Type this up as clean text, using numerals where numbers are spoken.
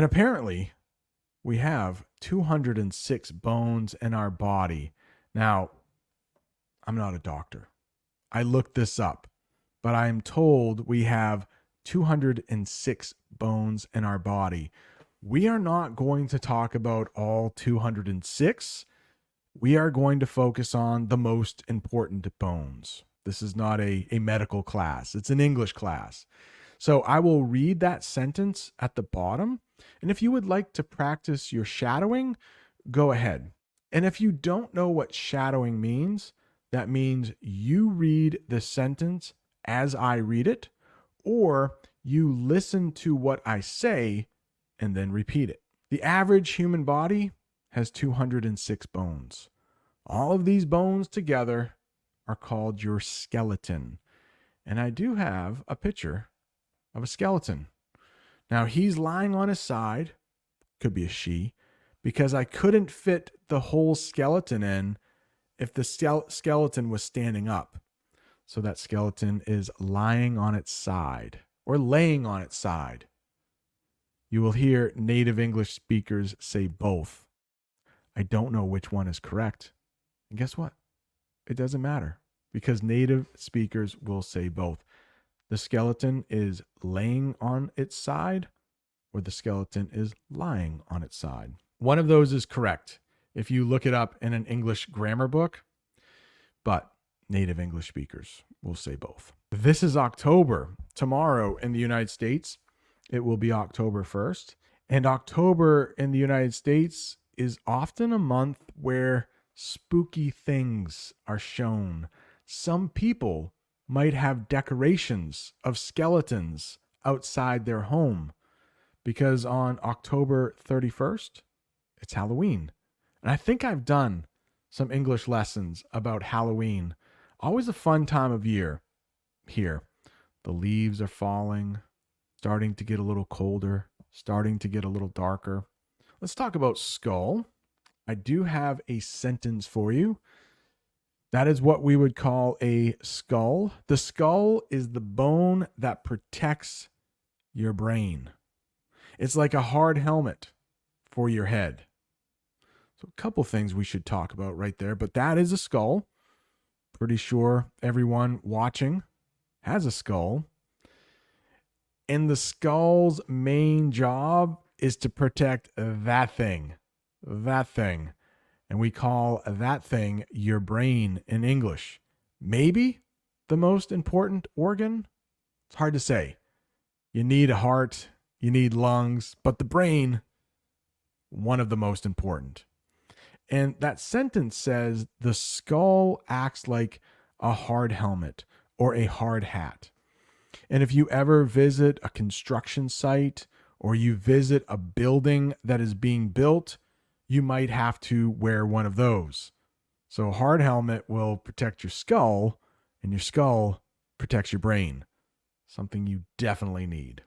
And apparently, we have 206 bones in our body. Now, I'm not a doctor. I looked this up, but I am told we have 206 bones in our body. We are not going to talk about all 206. We are going to focus on the most important bones. This is not a medical class, it's an English class. So I will read that sentence at the bottom. And if you would like to practice your shadowing, go ahead. And if you don't know what shadowing means, that means you read the sentence as I read it, or you listen to what I say and then repeat it. The average human body has 206 bones. All of these bones together are called your skeleton. And I do have a picture of a skeleton. Now he's lying on his side, could be a she, because I couldn't fit the whole skeleton in if the skeleton was standing up. So that skeleton is lying on its side or laying on its side. You will hear native English speakers say both. I don't know which one is correct. And guess what? It doesn't matter because native speakers will say both. The skeleton is laying on its side or the skeleton is lying on its side. One of those is correct if you look it up in an English grammar book, but native English speakers will say both. This is October. Tomorrow in the United States, it will be October 1st. And October in the United States is often a month where spooky things are shown. Some people might have decorations of skeletons outside their home because on October 31st, it's Halloween. And I think I've done some English lessons about Halloween. Always a fun time of year here. The leaves are falling, starting to get a little colder, starting to get a little darker. Let's talk about skull. I do have a sentence for you. That is what we would call a skull. The skull is the bone that protects your brain. It's like a hard helmet for your head. So a couple things we should talk about right there, but that is a skull. Pretty sure everyone watching has a skull. And the skull's main job is to protect that thing. And we call that thing your brain in English. Maybe the most important organ? It's hard to say. You need a heart, you need lungs, but the brain, one of the most important. And that sentence says the skull acts like a hard helmet or a hard hat. And if you ever visit a construction site or you visit a building that is being built, you might have to wear one of those. So a hard helmet will protect your skull, and your skull protects your brain. Something you definitely need.